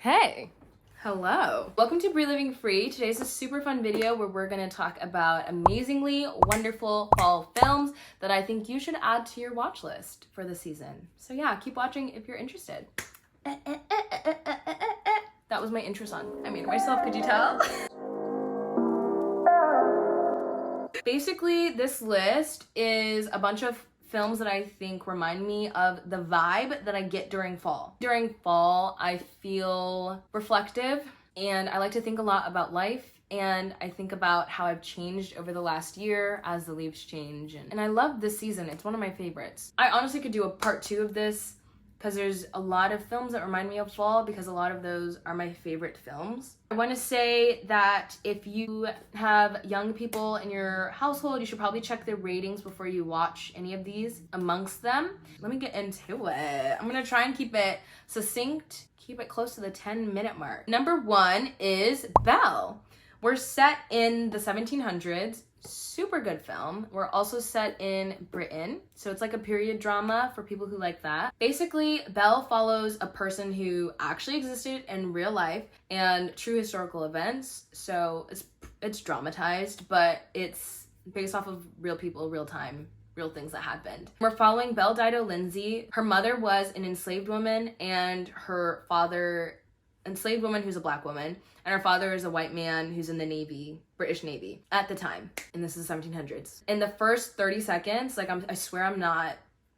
Hey! Hello! Welcome to Bri Living Free. Today's a super fun video where we're going to talk about amazingly wonderful fall films that I think you should add to your watch list for the season. So yeah, keep watching if you're interested. That was my intro song. I made it myself, could you tell? Basically, this list is a bunch of films that I think remind me of the vibe that I get during fall. During fall, I feel reflective and I like to think a lot about life, and I think about how I've changed over the last year as the leaves change. And I love this season. It's one of my favorites. I honestly could do a part 2 of this because there's a lot of films that remind me of fall because a lot of those are my favorite films. I want to say that if you have young people in your household, you should probably check the ratings before you watch any of these amongst them. Let me get into it. I'm going to try and keep it succinct, keep it close to the 10-minute mark. Number 1 is Belle. We're set in the 1700s. Super good film. We're also set in Britain, so it's like a period drama for people who like that. Basically, Belle follows a person who actually existed in real life and true historical events, so it's dramatized, but it's based off of real people, real time, real things that happened. We're following Belle Dido Lindsay. Her mother was an enslaved woman and her father, enslaved woman who's a black woman, and her father is a white man who's in the Navy, British Navy at the time, and this is the 1700s. In the first 30 seconds, I swear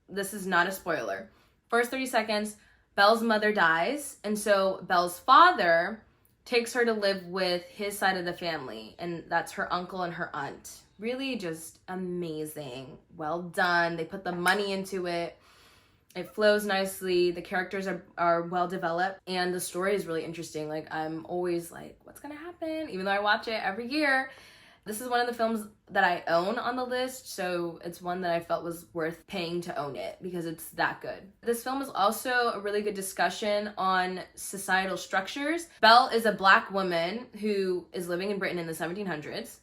this is not a spoiler. First 30 seconds, Belle's mother dies, and so Belle's father takes her to live with his side of the family, and that's her uncle and her aunt. Really just amazing. Well done. They put the money into it. It flows nicely, the characters are well developed, and the story is really interesting. Like, I'm always like, what's gonna happen? Even though I watch it every year. This is one of the films that I own on the list, so it's one that I felt was worth paying to own it because it's that good. This film is also a really good discussion on societal structures. Belle is a black woman who is living in Britain in the 1700s,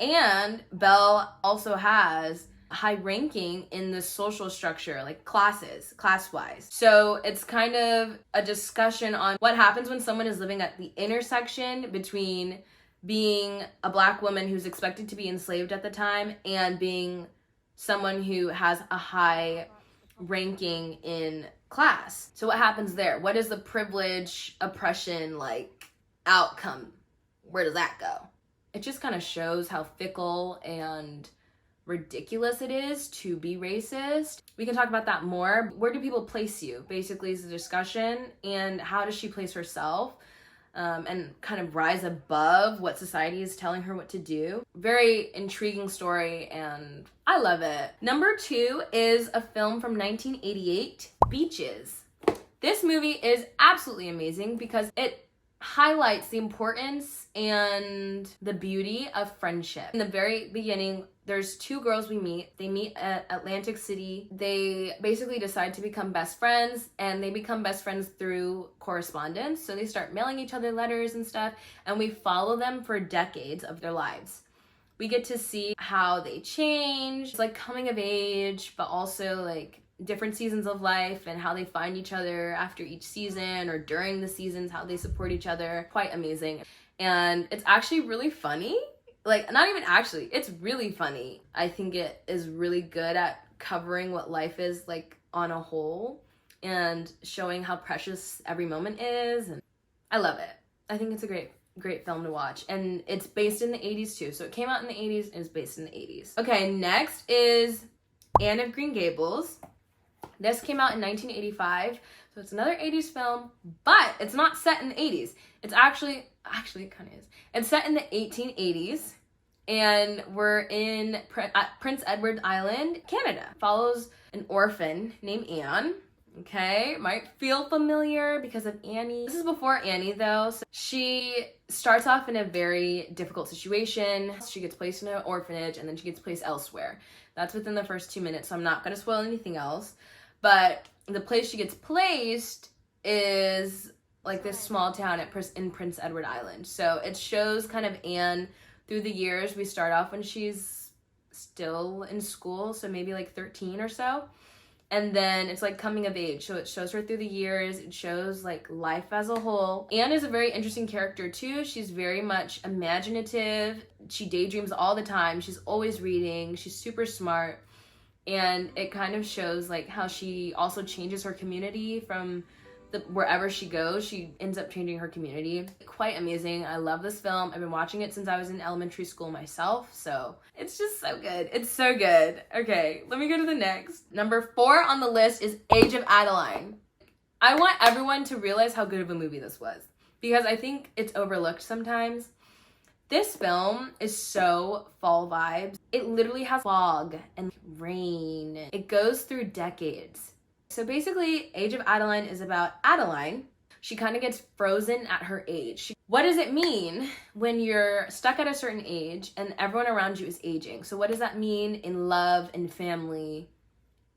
and Belle also has high ranking in the social structure, like class-wise. So it's kind of a discussion on what happens when someone is living at the intersection between being a black woman who's expected to be enslaved at the time and being someone who has a high ranking in class. So what happens there? What is the privilege, oppression, outcome? Where does that go? It just kind of shows how fickle and ridiculous it is to be racist. We can talk about that more. Where do people place you, basically, is the discussion, and how does she place herself and kind of rise above what society is telling her what to do. Very intriguing story, and I love it. Number 2 is a film from 1988, Beaches. This movie is absolutely amazing because it highlights the importance and the beauty of friendship. In the very beginning, there's 2 girls we meet. They meet at Atlantic City. They basically decide to become best friends, and they become best friends through correspondence. So they start mailing each other letters and stuff, and we follow them for decades of their lives. We get to see how they change. It's like coming of age, but also like different seasons of life and how they find each other after each season or during the seasons, how they support each other. Quite amazing. And it's actually really funny. Not even actually, it's really funny. I think it is really good at covering what life is like on a whole and showing how precious every moment is. And I love it. I think it's a great film to watch. And it's based in the 80s too. So it came out in the 80s and is based in the 80s. Okay, next is Anne of Green Gables. This came out in 1985, so it's another 80s film, but it's not set in the 80s. It's actually it kind of is. It's set in the 1880s, and we're in Prince Edward Island, Canada. Follows an orphan named Anne. Okay, might feel familiar because of Annie. This is before Annie though. So she starts off in a very difficult situation. She gets placed in an orphanage and then she gets placed elsewhere. That's within the first 2 minutes, so I'm not gonna spoil anything else. But the place she gets placed is like this small town in Prince Edward Island. So it shows kind of Anne through the years. We start off when she's still in school, so maybe like 13 or so. And then it's like coming of age. So it shows her through the years. It shows like life as a whole. Anne is a very interesting character too. She's very much imaginative. She daydreams all the time. She's always reading. She's super smart. And it kind of shows like how she also changes her community from wherever she goes. She ends up changing her community. Quite amazing. I love this film. I've been watching it since I was in elementary school myself, so it's just so good. It's so good. Okay, let me go to the next. Number 4 on the list is Age of Adeline. I want everyone to realize how good of a movie this was, because I think it's overlooked sometimes. This film is so fall vibes. It literally has fog and rain. It goes through decades. So basically, Age of Adeline is about Adeline. She kind of gets frozen at her age. What does it mean when you're stuck at a certain age and everyone around you is aging? So what does that mean in love and family,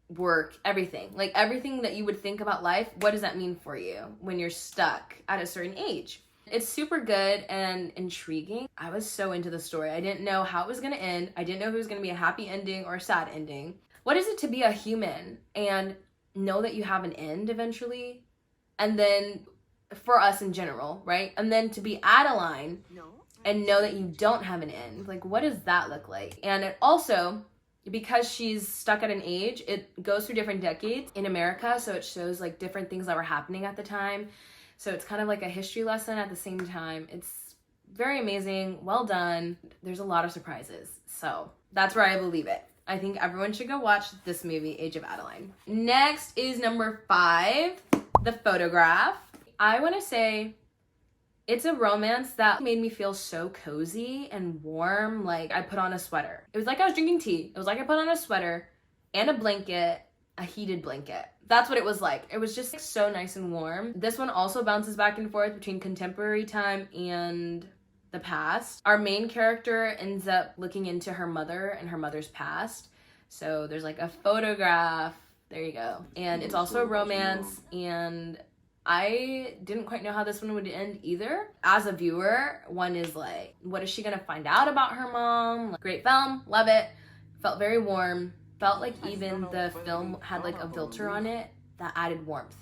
work, everything? Like everything that you would think about life, what does that mean for you when you're stuck at a certain age? It's super good and intriguing. I was so into the story. I didn't know how it was going to end. I didn't know if it was going to be a happy ending or a sad ending. What is it to be a human and know that you have an end eventually? And then for us in general, right? And then to be Adeline and know that you don't have an end. Like, what does that look like? And it also, because she's stuck at an age, it goes through different decades in America. So it shows like different things that were happening at the time. So it's kind of like a history lesson at the same time. It's very amazing. Well done. There's a lot of surprises. So that's where I believe it. I think everyone should go watch this movie, Age of Adeline. Next is number 5, The Photograph. I want to say it's a romance that made me feel so cozy and warm. Like I put on a sweater. It was like I was drinking tea. It was like I put on a sweater and a blanket, a heated blanket. That's what it was like. It was just so nice and warm. This one also bounces back and forth between contemporary time and the past. Our main character ends up looking into her mother and her mother's past. So there's like a photograph. There you go. And it's also a romance, and I didn't quite know how this one would end either. As a viewer, one is like, what is she gonna find out about her mom? Like, great film, love it. Felt very warm. Felt like even the film had like a filter on it that added warmth.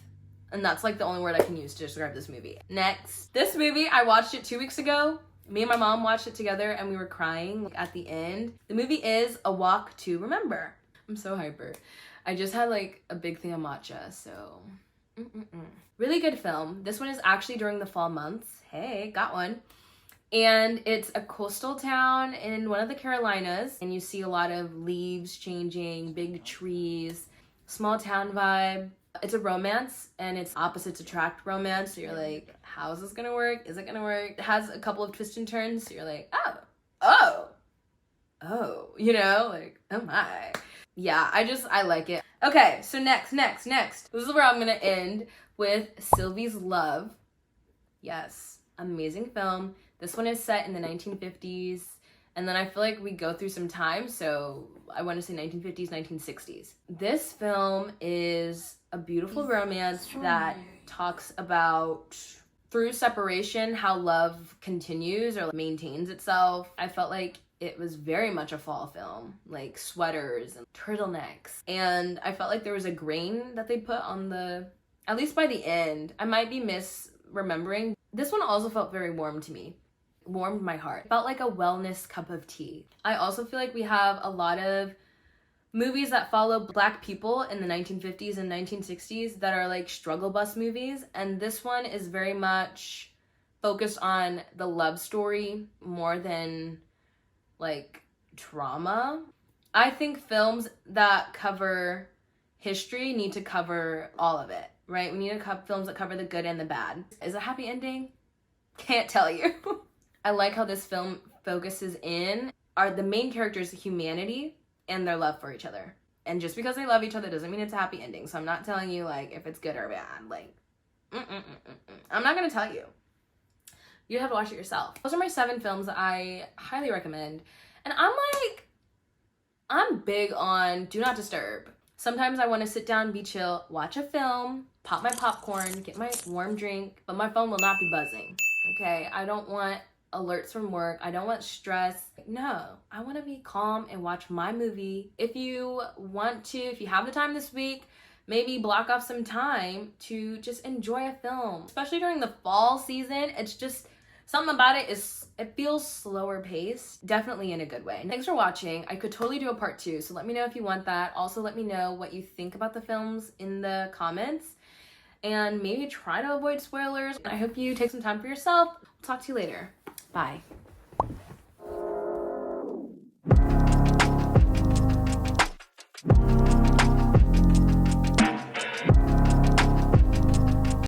And that's like the only word I can use to describe this movie. Next, this movie, I watched it 2 weeks ago. Me and my mom watched it together and we were crying like, at the end. The movie is A Walk to Remember. I'm so hyper. I just had like a big thing of matcha, so really good film. This one is actually during the fall months. Hey, got one. And it's a coastal town in one of the Carolinas, and you see a lot of leaves changing, big trees, small town vibe. It's a romance, and it's opposites attract romance. So you're like, how is this gonna work? Is it gonna work? It has a couple of twists and turns. So you're like, oh, you know, like, oh my. Yeah, I like it. Okay, so next. This is where I'm gonna end with Sylvie's Love. Yes, amazing film. This one is set in the 1950s, and then I feel like we go through some time, so I want to say 1950s, 1960s. This film is a beautiful romance that talks about, through separation, how love continues or maintains itself. I felt like it was very much a fall film, like sweaters and turtlenecks. And I felt like there was a grain that they put on at least by the end. I might be misremembering. This one also felt very warm to me. Warmed my heart. Felt like a wellness cup of tea. I also feel like we have a lot of movies that follow Black people in the 1950s and 1960s that are like struggle bus movies, and this one is very much focused on the love story more than like trauma. I think films that cover history need to cover all of it, right? We need to cover films that cover the good and the bad. Is a happy ending? Can't tell you. I like how this film focuses in the main characters' humanity and their love for each other. And just because they love each other doesn't mean it's a happy ending. So I'm not telling you like if it's good or bad. Like, I'm not gonna tell you. You have to watch it yourself. Those are my 7 films that I highly recommend. And I'm big on do not disturb. Sometimes I want to sit down, be chill, watch a film, pop my popcorn, get my warm drink, but my phone will not be buzzing. Okay, I don't want alerts from work. I don't want stress. No, I want to be calm and watch my movie. If you have the time this week, maybe block off some time to just enjoy a film. Especially during the fall season, it's just something about it feels slower paced, definitely in a good way. Thanks for watching. I could totally do a part 2, so let me know if you want that. Also, let me know what you think about the films in the comments, and maybe try to avoid spoilers. I hope you take some time for yourself. Talk to you later. Bye.